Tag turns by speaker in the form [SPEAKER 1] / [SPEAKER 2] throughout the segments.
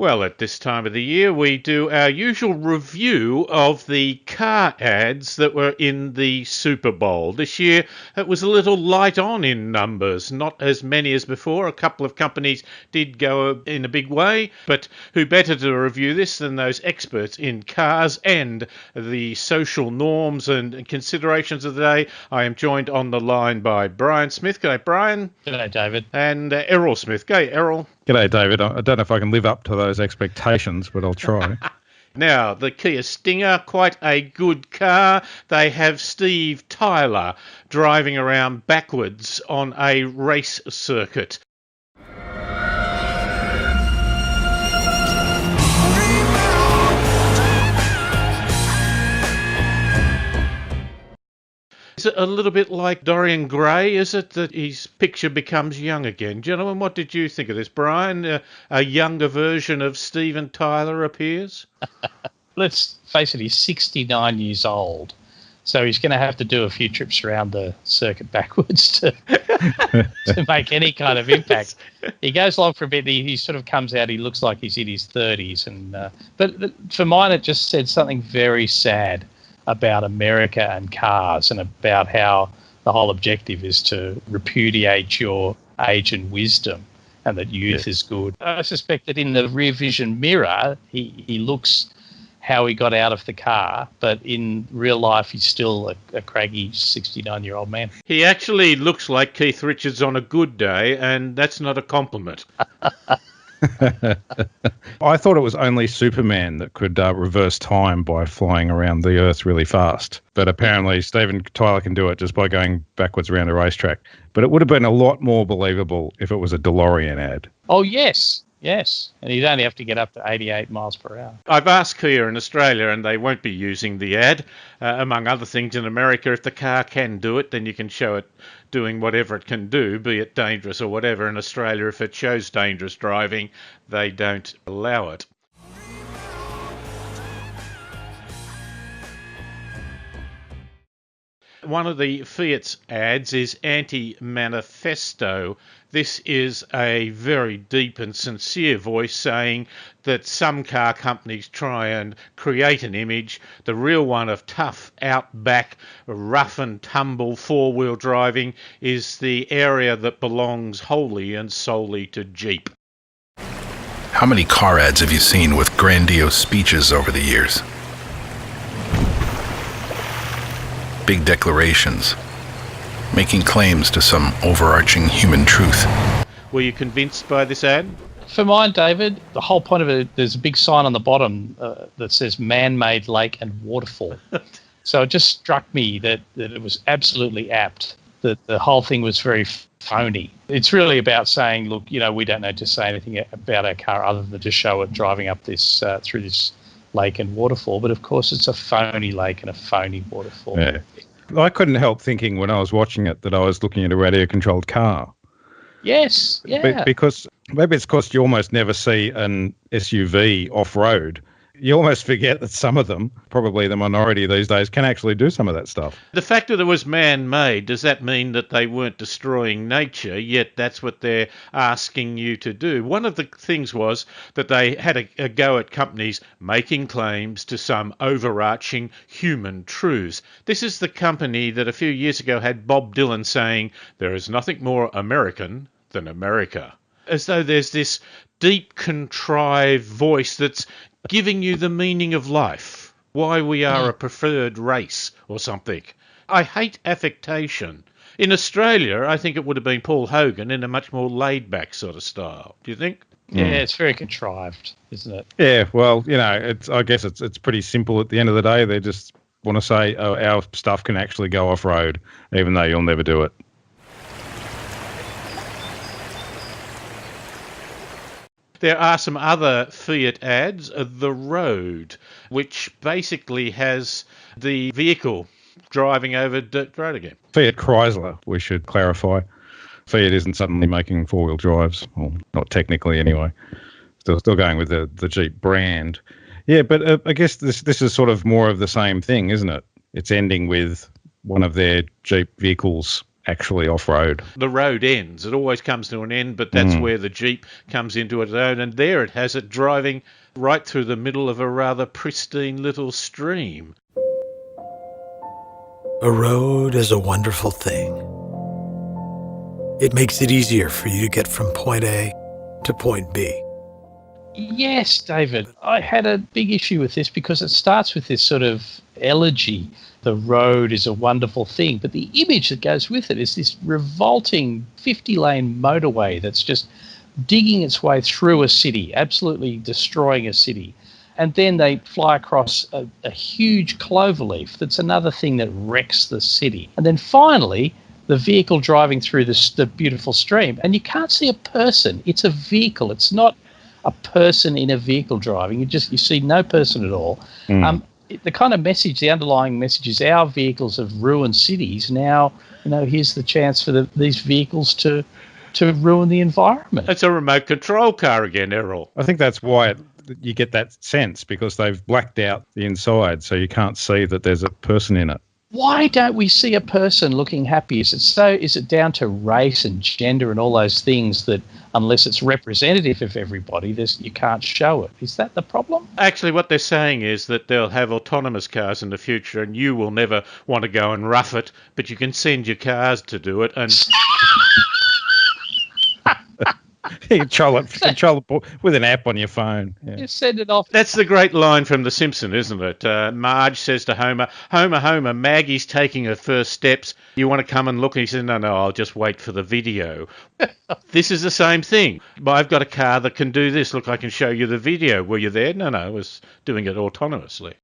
[SPEAKER 1] Well, at this time of the year, we do our usual review of the car ads that were in the Super Bowl. This year, it was a little light on in numbers, not as many as before. A couple of companies did go in a big way, but who better to review this than those experts in cars and the social norms and considerations of the day? I am joined on the line by Brian Smith. G'day, Brian.
[SPEAKER 2] G'day, David.
[SPEAKER 1] And Errol Smith. G'day, Errol.
[SPEAKER 3] G'day, David. I don't know if I can live up to those expectations, but I'll try.
[SPEAKER 1] Now, the Kia Stinger, quite a good car. They have Steve Tyler driving around backwards on a race circuit. Is it a little bit like Dorian Gray, is it, that his picture becomes young again? Gentlemen, what did you think of this? Brian, a younger version of Steven Tyler appears?
[SPEAKER 2] Let's face it, he's 69 years old, so he's going to have to do a few trips around the circuit backwards to make any kind of impact. He goes along for a bit, he sort of comes out, he looks like he's in his 30s. But for mine, it just said something very sad about America and cars, and about how the whole objective is to repudiate your age and wisdom, and that youth is good. I suspect that in the rear vision mirror, he looks how he got out of the car, but in real life, he's still a craggy 69-year-old man.
[SPEAKER 1] He actually looks like Keith Richards on a good day, and that's not a compliment.
[SPEAKER 3] I thought it was only Superman that could reverse time by flying around the Earth really fast. But apparently Steven Tyler can do it just by going backwards around a racetrack. But it would have been a lot more believable if it was a DeLorean ad.
[SPEAKER 2] Oh, yes. Yes, and you'd only have to get up to 88 miles per hour.
[SPEAKER 1] I've asked Kia in Australia, and they won't be using the ad. Among other things, in America, if the car can do it, then you can show it doing whatever it can do, be it dangerous or whatever. In Australia, if it shows dangerous driving, they don't allow it. One of the Fiat's ads is anti-manifesto. This is a very deep and sincere voice saying that some car companies try and create an image, the real one of tough, outback, rough and tumble four-wheel driving is the area that belongs wholly and solely to Jeep.
[SPEAKER 4] How many car ads have you seen with grandiose speeches over the years? Big declarations, making claims to some overarching human truth.
[SPEAKER 1] Were you convinced by this ad?
[SPEAKER 2] For mine, David, the whole point of it, there's a big sign on the bottom that says man-made lake and waterfall. So it just struck me that it was absolutely apt, that the whole thing was very phony. It's really about saying, look, we don't need to say anything about our car other than to show it driving up this through this lake and waterfall, but of course it's a phony lake and a phony waterfall.
[SPEAKER 3] Yeah. I couldn't help thinking when I was watching it that I was looking at a radio-controlled car.
[SPEAKER 2] Yes, yeah.
[SPEAKER 3] Because maybe it's because you almost never see an SUV off-road. You almost forget that some of them, probably the minority these days, can actually do some of that stuff.
[SPEAKER 1] The fact that it was man-made, does that mean that they weren't destroying nature, yet that's what they're asking you to do? One of the things was that they had a go at companies making claims to some overarching human truths. This is the company that a few years ago had Bob Dylan saying, "There is nothing more American than America." As though there's this deep, contrived voice that's giving you the meaning of life, why we are a preferred race or something. I hate affectation. In Australia, I think it would have been Paul Hogan in a much more laid-back sort of style. Do you think?
[SPEAKER 2] Yeah, it's very contrived, isn't it?
[SPEAKER 3] Yeah, well, I guess it's pretty simple at the end of the day. They just want to say, oh, our stuff can actually go off-road, even though you'll never do it.
[SPEAKER 1] There are some other Fiat ads, the Road, which basically has the vehicle driving over dirt road again.
[SPEAKER 3] Fiat Chrysler, we should clarify. Fiat isn't suddenly making four-wheel drives, well, not technically anyway. Still going with the Jeep brand. Yeah, but I guess this is sort of more of the same thing, isn't it? It's ending with one of their Jeep vehicles actually off-road.
[SPEAKER 1] The road ends. It always comes to an end, but that's where the Jeep comes into its own, and there it has it driving right through the middle of a rather pristine little stream.
[SPEAKER 5] A road is a wonderful thing. It makes it easier for you to get from point A to point B.
[SPEAKER 2] Yes, David. I had a big issue with this because it starts with this sort of elegy. The road is a wonderful thing, but the image that goes with it is this revolting 50-lane motorway that's just digging its way through a city, absolutely destroying a city. And then they fly across a huge cloverleaf that's another thing that wrecks the city. And then finally, the vehicle driving through the beautiful stream, and you can't see a person. It's a vehicle. It's not a person in a vehicle driving. You see no person at all. The kind of message, the underlying message is our vehicles have ruined cities. Now, here's the chance for these vehicles to ruin the environment.
[SPEAKER 1] It's a remote control car again, Errol.
[SPEAKER 3] I think that's why you get that sense, because they've blacked out the inside, so you can't see that there's a person in it.
[SPEAKER 2] Why don't we see a person looking happy? Is it down to race and gender and all those things that unless it's representative of everybody, you can't show it? Is that the problem?
[SPEAKER 1] Actually, what they're saying is that they'll have autonomous cars in the future and you will never want to go and rough it, but you can send your cars to do it and...
[SPEAKER 3] You control it with an app on your phone. Yeah.
[SPEAKER 2] You send it off.
[SPEAKER 1] That's the great line from The Simpsons, isn't it? Marge says to Homer, Homer, Maggie's taking her first steps. You want to come and look? And he says, no, I'll just wait for the video. This is the same thing. I've got a car that can do this. Look, I can show you the video. Were you there? No, I was doing it autonomously.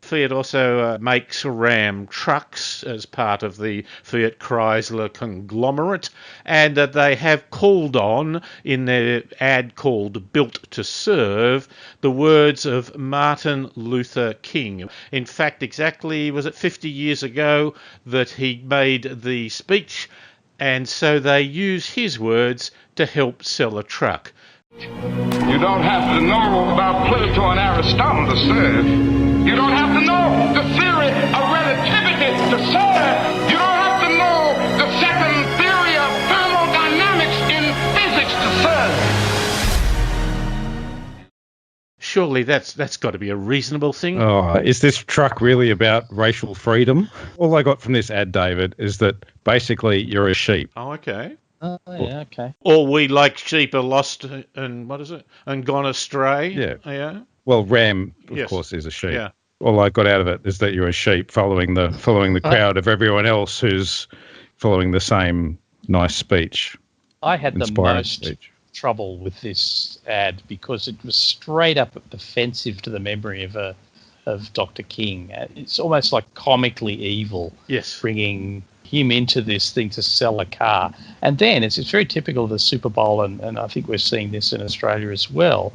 [SPEAKER 1] Fiat also makes Ram trucks as part of the Fiat Chrysler conglomerate, and that they have called on, in their ad called Built to Serve, the words of Martin Luther King. In fact, exactly, was it 50 years ago that he made the speech, and so they use his words to help sell a truck.
[SPEAKER 6] You don't have to know about Plato and Aristotle to serve. You don't have to know the theory of relativity to serve. You don't have to know the second theory of thermodynamics in physics to serve.
[SPEAKER 1] Surely that's got to be a reasonable thing.
[SPEAKER 3] Oh, is this truck really about racial freedom? All I got from this ad, David, is that basically you're a sheep.
[SPEAKER 1] Oh, okay.
[SPEAKER 2] Oh, yeah, okay.
[SPEAKER 1] Or we, like sheep, are lost and and gone astray.
[SPEAKER 3] Yeah. Well, Ram, of course, is a sheep. Yeah. All I got out of it is that you're a sheep following the crowd of everyone else who's following the same nice speech.
[SPEAKER 2] I had the most trouble with this ad because it was straight up offensive to the memory of Dr. King. It's almost like comically evil.
[SPEAKER 1] Yes.
[SPEAKER 2] Bringing him into this thing to sell a car. And then it's very typical of the Superbowl, and I think we're seeing this in Australia as well,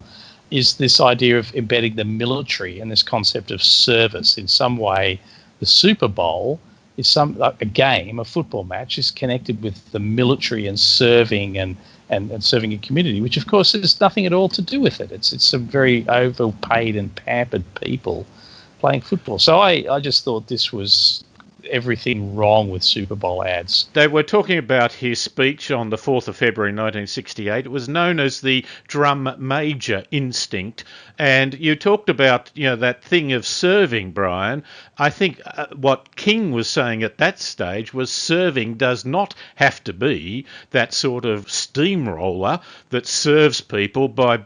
[SPEAKER 2] is this idea of embedding the military and this concept of service. In some way, the Superbowl is a game, a football match, is connected with the military and serving and serving a community, which of course has nothing at all to do with it. It's some very overpaid and pampered people playing football. So I just thought this was everything wrong with Super Bowl ads.
[SPEAKER 1] They were talking about his speech on the 4th of February 1968. It was known as the drum major instinct. And you talked about, that thing of serving, Brian. I think what King was saying at that stage was serving does not have to be that sort of steamroller that serves people by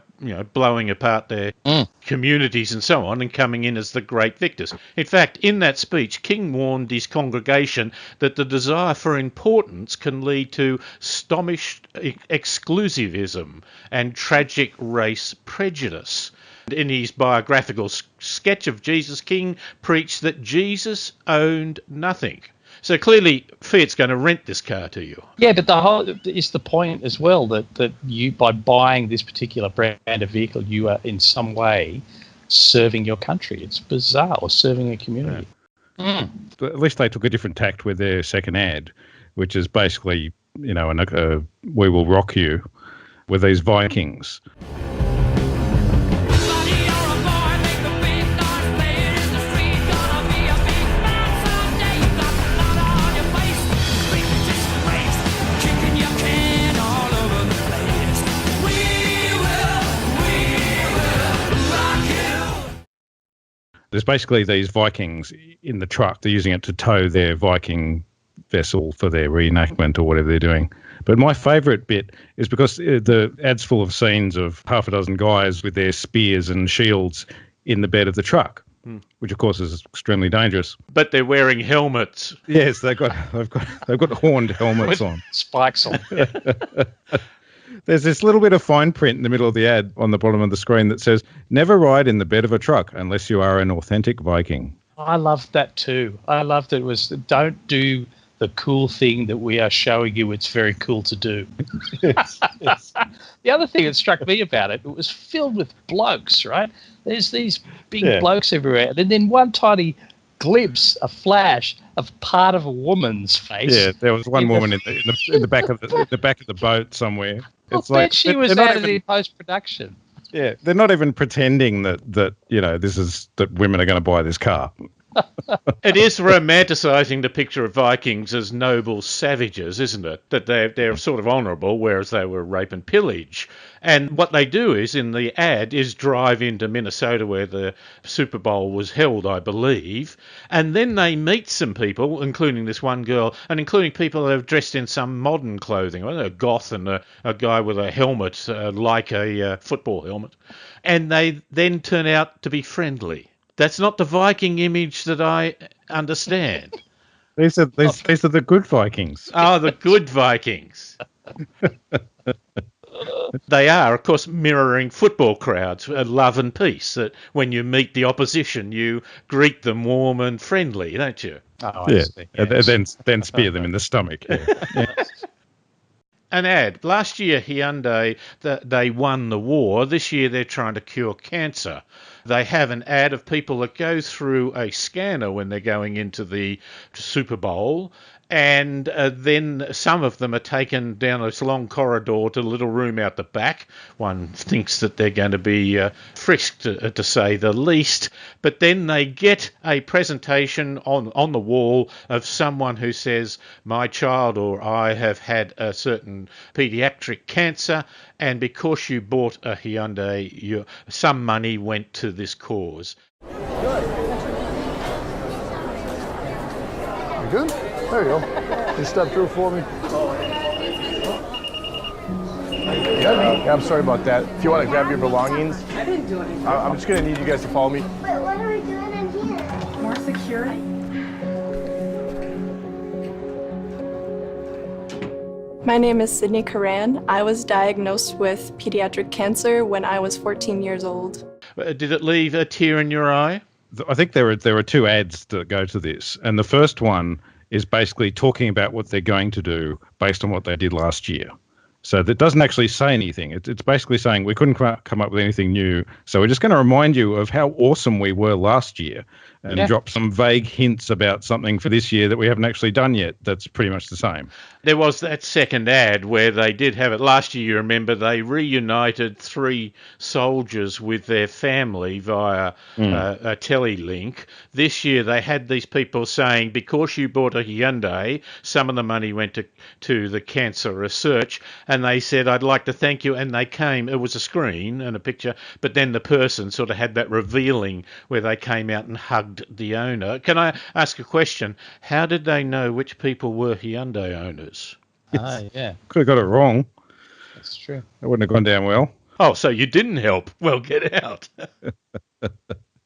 [SPEAKER 1] blowing apart their communities and so on and coming in as the great victors. In fact, in that speech, King warned his congregation that the desire for importance can lead to stomach exclusivism and tragic race prejudice. In his biographical sketch of Jesus, King preached that Jesus owned nothing. So clearly, Fiat's going to rent this car to you.
[SPEAKER 2] Yeah, but it's the point as well that you, by buying this particular brand of vehicle, you are in some way serving your country. It's bizarre, or serving a community.
[SPEAKER 3] Yeah. But at least they took a different tact with their second ad, which is basically, we will rock you with these Vikings. There's basically these Vikings in the truck. They're using it to tow their Viking vessel for their reenactment or whatever they're doing. But my favourite bit is because the ad's full of scenes of half a dozen guys with their spears and shields in the bed of the truck, which of course is extremely dangerous.
[SPEAKER 1] But they're wearing helmets.
[SPEAKER 3] Yes, they've got horned helmets on.
[SPEAKER 2] Spikes on.
[SPEAKER 3] There's this little bit of fine print in the middle of the ad on the bottom of the screen that says, "Never ride in the bed of a truck unless you are an authentic Viking."
[SPEAKER 2] I loved that too. I loved it was don't do the cool thing that we are showing you it's very cool to do.
[SPEAKER 3] Yes.
[SPEAKER 2] The other thing that struck me about it was filled with blokes, right? There's these big blokes everywhere. And then one tiny glimpse, a flash of part of a woman's face.
[SPEAKER 3] Yeah, there was one woman in the back of the boat somewhere.
[SPEAKER 2] It's like she was added in post-production.
[SPEAKER 3] Yeah, they're not even pretending that that women are going to buy this car.
[SPEAKER 1] It is romanticising the picture of Vikings as noble savages, isn't it? That they're sort of honourable, whereas they were rape and pillage. And what they do is, in the ad, is drive into Minnesota where the Super Bowl was held, I believe, and then they meet some people, including this one girl, and including people that are dressed in some modern clothing, a goth and a guy with a helmet, like a football helmet, and they then turn out to be friendly. That's not the Viking image that I understand.
[SPEAKER 3] These are the good Vikings.
[SPEAKER 1] Oh, the good Vikings. They are, of course, mirroring football crowds, love and peace. That when you meet the opposition, you greet them warm and friendly, don't you?
[SPEAKER 2] Oh, I see. Yes.
[SPEAKER 3] And then spear them in the stomach. Yeah.
[SPEAKER 1] An ad. Last year, Hyundai, they won the war. This year, they're trying to cure cancer. They have an ad of people that go through a scanner when they're going into the Super Bowl, and then some of them are taken down this long corridor to a little room out the back. One thinks that they're going to be frisked, to say the least, but then they get a presentation on the wall of someone who says, "My child or I have had a certain pediatric cancer, and because you bought a Hyundai, some money went to this cause."
[SPEAKER 7] Good. You good? There you go. Can you step through for me? Yeah, I'm sorry about that. If you want to grab your belongings,
[SPEAKER 8] I didn't do anything.
[SPEAKER 7] I'm just going to need you guys to follow me.
[SPEAKER 8] But what are we doing in here? More security?
[SPEAKER 9] My name is Sydney Karan. I was diagnosed with pediatric cancer when I was 14 years old.
[SPEAKER 1] Did it leave a tear in your eye?
[SPEAKER 3] I think there are two ads that go to this, and the first one is basically talking about what they're going to do based on what they did last year. So that doesn't actually say anything. It's basically saying we couldn't come up with anything new, so we're just going to remind you of how awesome we were last year and drop some vague hints about something for this year that we haven't actually done yet. That's pretty much the same. There
[SPEAKER 1] was that second ad where they did have it. Last year, you remember, they reunited 3 soldiers with their family via a telelink. This year, they had these people saying, because you bought a Hyundai, some of the money went to the cancer research. And they said, "I'd like to thank you." And they came, it was a screen and a picture, but then the person sort of had that revealing where they came out and hugged the owner. Can I ask a question? How did they know which people were Hyundai owners?
[SPEAKER 2] Yeah.
[SPEAKER 3] Could have got it wrong.
[SPEAKER 2] That's true.
[SPEAKER 3] It wouldn't have gone down well.
[SPEAKER 1] Oh, so you didn't help. Well, get out.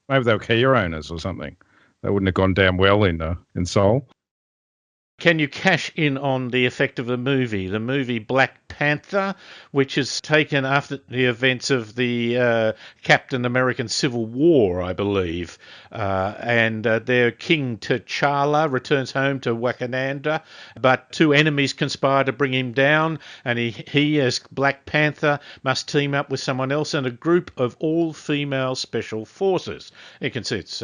[SPEAKER 3] Maybe they were Kia owners or something. They wouldn't have gone down well in Seoul.
[SPEAKER 1] Can you cash in on the effect of the movie Black Panther, which is taken after the events of the Captain American Civil War, I believe, and their King T'Challa returns home to Wakanda, but 2 enemies conspire to bring him down, and he as Black Panther must team up with someone else and a group of all-female special forces. You can see it's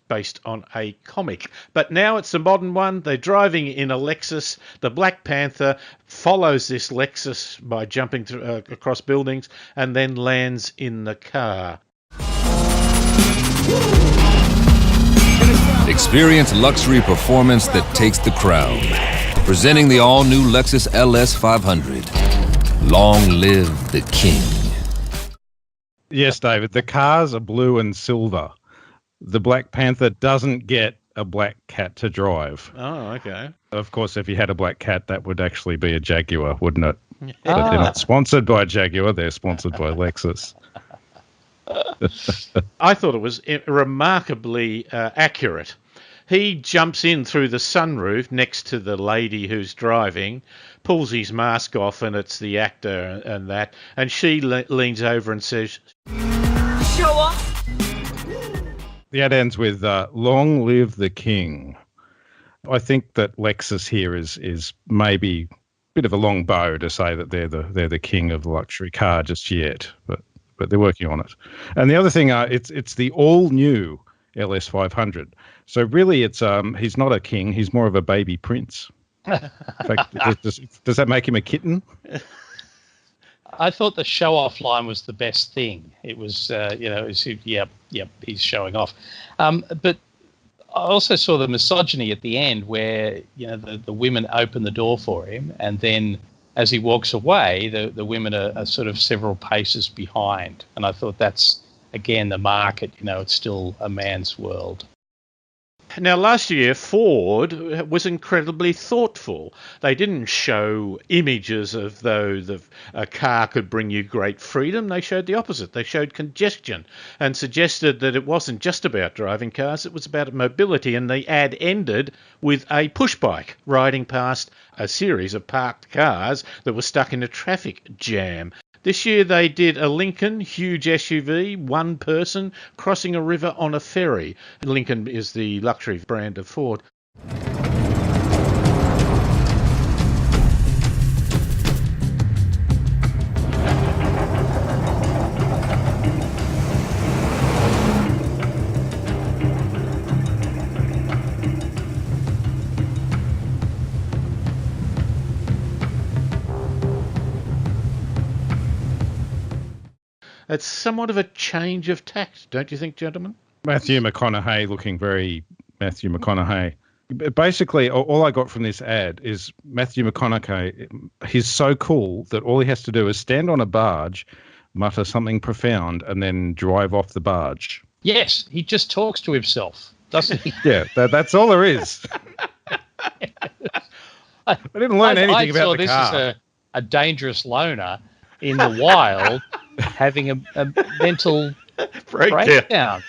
[SPEAKER 1] based on a comic, but now it's the modern one. They're driving in a Lexus. The Black Panther follows this Lexus by jumping through, across buildings, and then lands in the car.
[SPEAKER 10] Experience luxury performance that takes the crown. Presenting the all-new Lexus LS 500. Long live the king.
[SPEAKER 3] Yes, David. The cars are blue and silver. the Black Panther doesn't get a black cat to drive.
[SPEAKER 1] Oh, okay.
[SPEAKER 3] Of course, if he had a black cat, that would actually be a Jaguar, wouldn't it? But they're not sponsored by Jaguar. They're sponsored by Lexus.
[SPEAKER 1] I thought it was remarkably accurate. He jumps in through the sunroof next to the lady who's driving, pulls his mask off, and it's the actor and that, and she leans over and says,
[SPEAKER 8] Show off.
[SPEAKER 3] The ad ends with "Long live the King." I think that Lexus here is maybe a bit of a long bow to say that they're the king of the luxury car just yet, but they're working on it. And the other thing, it's the all new LS500. So really, it's he's not a king; he's more of a baby prince. In fact, does that make him a kitten?
[SPEAKER 2] I thought the show-off line was the best thing. It was, yep, he's showing off. But I also saw the misogyny at the end where, the women open the door for him, and then as he walks away, the women are sort of several paces behind. And I thought that's, again, the market, it's still a man's world.
[SPEAKER 1] Now, last year, Ford was incredibly thoughtful. They didn't show images of though a car could bring you great freedom. They showed the opposite. They showed congestion and suggested that it wasn't just about driving cars, it was about mobility. And the ad ended with a push bike riding past a series of parked cars that were stuck in a traffic jam. This year they did a Lincoln, huge SUV, one person, crossing a river on a ferry. Lincoln is the luxury brand of Ford. It's somewhat of a change of tact, don't you think, gentlemen?
[SPEAKER 3] Matthew McConaughey looking very Matthew McConaughey. Basically, all I got from this ad is Matthew McConaughey, he's so cool that all he has to do is stand on a barge, mutter something profound, and then drive off the barge.
[SPEAKER 2] Yes, he just talks to himself, doesn't he?
[SPEAKER 3] Yeah, that's all there is. I didn't learn anything about the car.
[SPEAKER 2] This is a dangerous loner in the wild having a mental breakdown.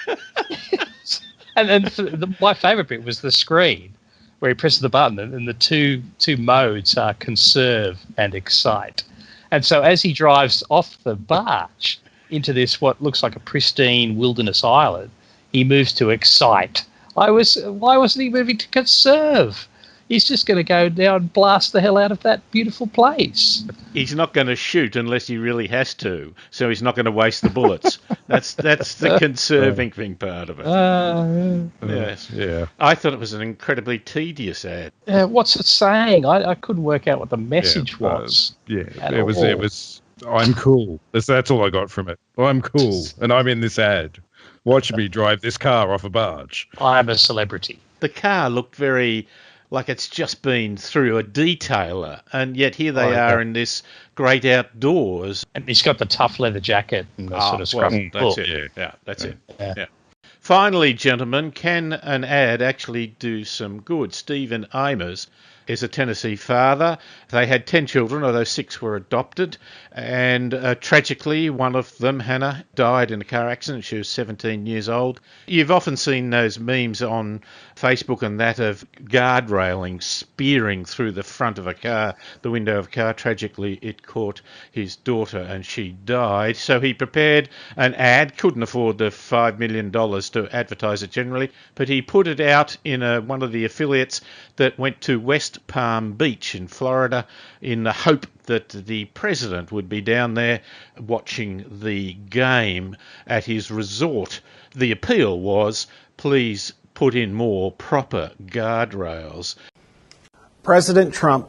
[SPEAKER 2] And my favourite bit was the screen where he presses the button and the two modes are conserve and excite. And so as he drives off the barge into this what looks like a pristine wilderness island, he moves to excite. Why wasn't he moving to conserve? He's just going to go down and blast the hell out of that beautiful place.
[SPEAKER 1] He's not going to shoot unless he really has to, so he's not going to waste the bullets. That's the conserving thing part of it. Yes. Yeah. I thought it was an incredibly tedious ad.
[SPEAKER 2] What's it saying? I couldn't work out what the message was.
[SPEAKER 3] It was. I'm cool. That's all I got from it. I'm cool, and I'm in this ad. Watch me drive this car off a barge.
[SPEAKER 2] I'm a celebrity.
[SPEAKER 1] The car looked very like it's just been through a detailer, and yet here they are in this great outdoors.
[SPEAKER 2] And he's got the tough leather jacket and the sort of scruffy book.
[SPEAKER 1] That's it. Yeah, that's it. Yeah. Finally, gentlemen, can an ad actually do some good? Stephen Amers is a Tennessee father. They had 10 children, although 6 were adopted. And tragically, one of them, Hannah, died in a car accident. She was 17 years old. You've often seen those memes on Facebook and that of guard railings spearing through the front of a car, the window of a car. Tragically, it caught his daughter and she died. So he prepared an ad, couldn't afford the $5 million to advertise it generally, but he put it out in one of the affiliates that went to West Palm Beach in Florida in the hope that the president would be down there watching the game at his resort. The appeal was, please put in more proper guardrails.
[SPEAKER 11] President Trump,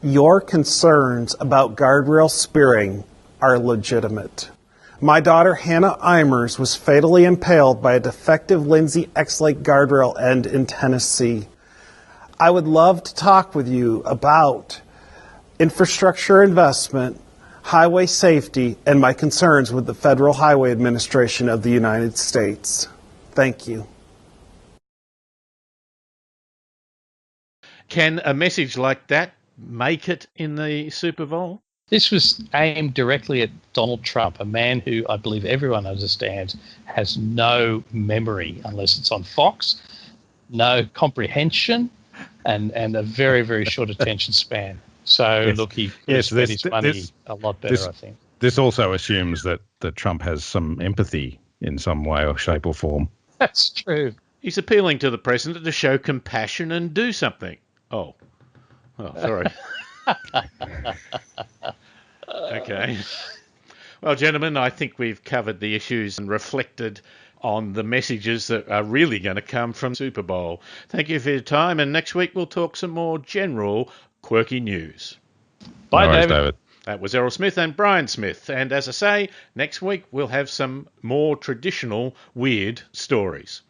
[SPEAKER 11] your concerns about guardrail spearing are legitimate. My daughter Hannah Imers was fatally impaled by a defective Lindsay X-Lake guardrail end in Tennessee. I would love to talk with you about infrastructure investment, highway safety, and my concerns with the Federal Highway Administration of the United States. Thank you.
[SPEAKER 1] Can a message like that make it in the Super Bowl?
[SPEAKER 2] This was aimed directly at Donald Trump, a man who I believe everyone understands has no memory unless it's on Fox, no comprehension, and a very, very short attention span. So,
[SPEAKER 3] Yes.
[SPEAKER 2] look, he
[SPEAKER 3] Yes,
[SPEAKER 2] spent his money a lot better, I think.
[SPEAKER 3] This also assumes that Trump has some empathy in some way or shape or form.
[SPEAKER 2] That's true.
[SPEAKER 1] He's appealing to the president to show compassion and do something. Oh, sorry. Okay. Well, gentlemen, I think we've covered the issues and reflected on the messages that are really going to come from Super Bowl. Thank you for your time, and next week we'll talk some more general quirky news.
[SPEAKER 2] Bye,
[SPEAKER 3] No worries,
[SPEAKER 2] David.
[SPEAKER 1] That was Errol Smith and Brian Smith. And as I say, next week we'll have some more traditional weird stories.